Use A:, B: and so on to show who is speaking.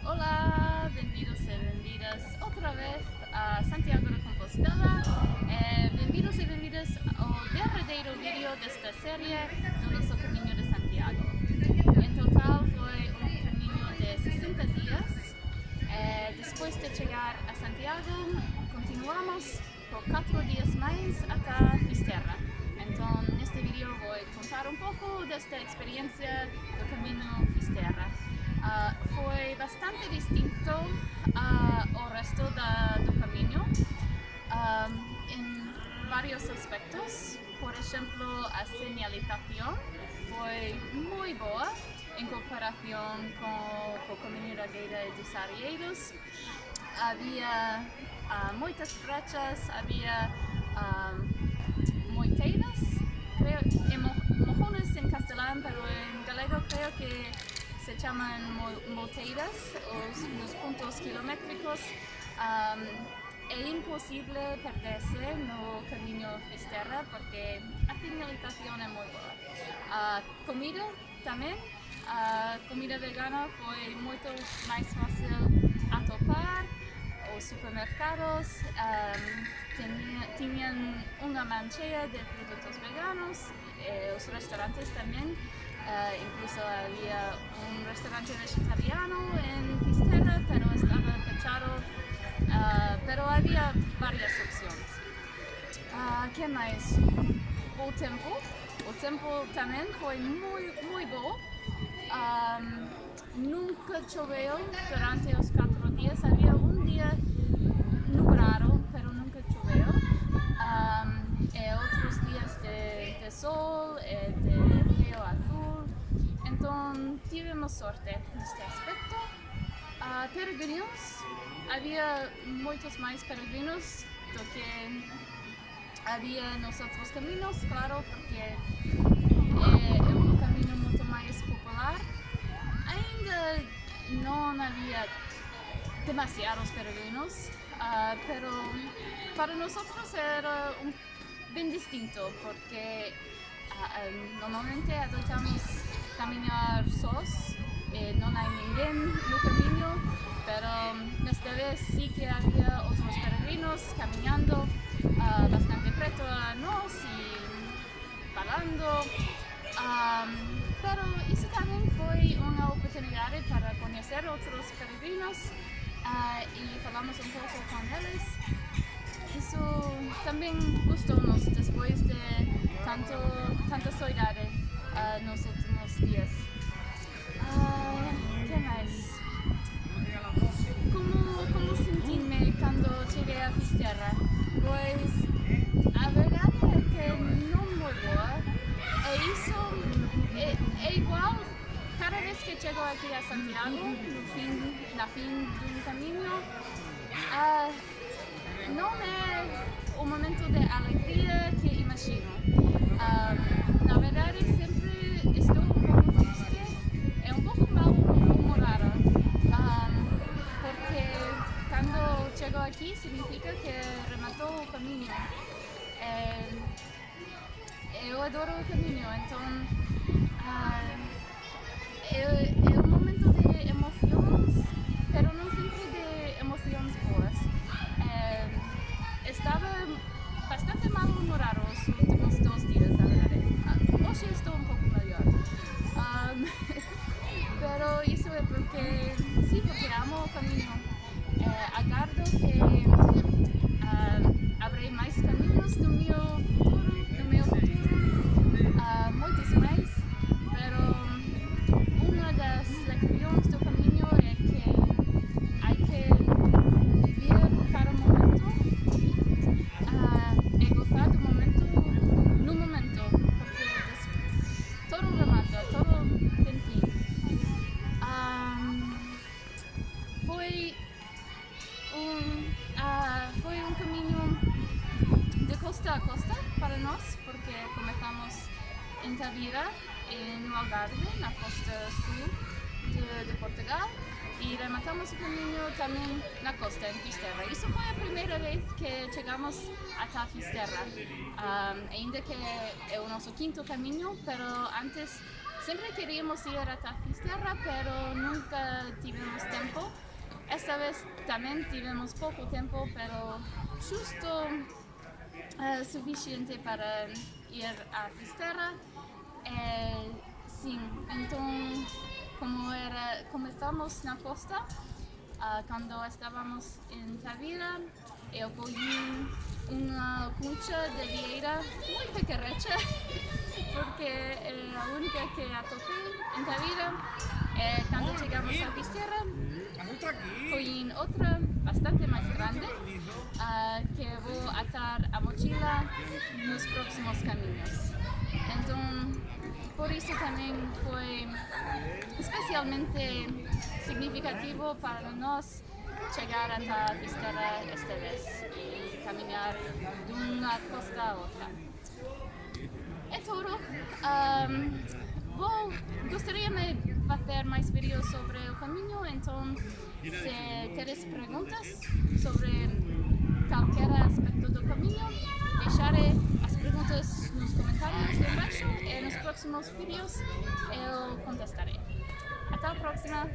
A: Olá, bem-vindos e bem-vindas outra vez a Santiago de Compostela. Bem-vindos e bem-vindas ao derradeiro vídeo desta série do nosso Caminho de Santiago. Em total foi um caminho de 60 dias. Depois de chegar a Santiago, continuamos por 4 dias mais até Fisterra. Então, neste vídeo vou contar um pouco desta experiência do caminho Fisterra. Foi bastante distinto ao resto do caminho em vários aspectos. Por exemplo, a señalización foi muito boa em comparação com o caminho da Gueira dos Arrieiros. Havia muitas brechas, havia moiteiras, creo, mojones en castelán, pero en galego creo que se llaman moteiras, os puntos kilométricos. É impossível perder-se no caminho Fisterra porque a señalización é muito boa. Comida também, a comida vegana foi muito mais fácil a topar. Os supermercados tinham uma mancheia de produtos veganos, os restaurantes também. Incluso había un restaurante vegetariano en Fisterra, pero estaba fechado, pero había varias opciones. ¿Qué más? O tempo también fue muy bom. Nunca choveu durante os 4 dias, havia um dia nublado, pero nunca choveu. Outros dias de sol, de rio azul. Então tivemos sorte neste aspecto. Peregrinos, havia muitos mais peregrinos do que havia nos outros caminhos, claro, porque é um caminho muito mais popular. Ainda não havia demasiados peregrinos, pero para nós era bem distinto, porque normalmente adotamos caminhar sós, não há ninguém no caminho, pero desta vez sim que havia outros peregrinos caminhando bastante perto a nós e falando. Pero isso também foi uma oportunidade para conhecer outros peregrinos e falamos um pouco com eles. Isso também gostou-nos depois de tanta saudade nos últimos dias. Que mais? Como senti-me quando cheguei a Fisterra? Pois a verdade é que não mudou. É igual cada vez que chego aqui a Santiago, na fim do caminho. Não é o momento de alegria que imagino. Na verdade, sempre estou um pouco triste, um pouco mal-humorada, porque quando chego aqui significa que rematou o caminho. Eu adoro o caminho, então é um momento de emoções, pero não sempre de emoções boas. Estava bastante mal-humorado os últimos 2 dias, a verdade. Hoje estou um pouco melhor. Pero isso é porque, sim, porque amo o caminho. Aguardo que abra mais caminhos no meu futuro, muitos mais, pero uma das lições do caminho é que há que viver cada momento e gozar do momento no momento, porque todo remata, todo tem fim. Foi um caminho de costa a costa para nós, porque começamos em Tavira, no Algarve, na costa sul de Portugal, e rematamos o caminho também na costa, em Fisterra. Isso foi a primeira vez que chegamos até Fisterra, ainda que é o nosso 5º caminho, pero antes sempre queríamos ir até Fisterra, pero nunca tivemos tempo. esta vez también tuvimos poco tiempo, pero justo suficiente para ir a Fisterra. Sim, então como estamos na costa, quando estávamos em Tavira, eu colhi uma concha de vieira muito pequerecha, porque é a única que atopei em Tavira. Quando chegamos a Fisterra, colhi outra bastante mais grande, que vou atar a mochila nos próximos caminhos. Então, por isso também foi especialmente significativo para nós chegar até a Fisterra esta vez e caminhar de uma costa a outra. É tudo. Gostaria de fazer mais vídeos sobre o caminho, então se teres perguntas sobre qualquer aspecto do caminho, deixarei as perguntas nos comentários de baixo e nos próximos vídeos eu contestarei. Até a próxima!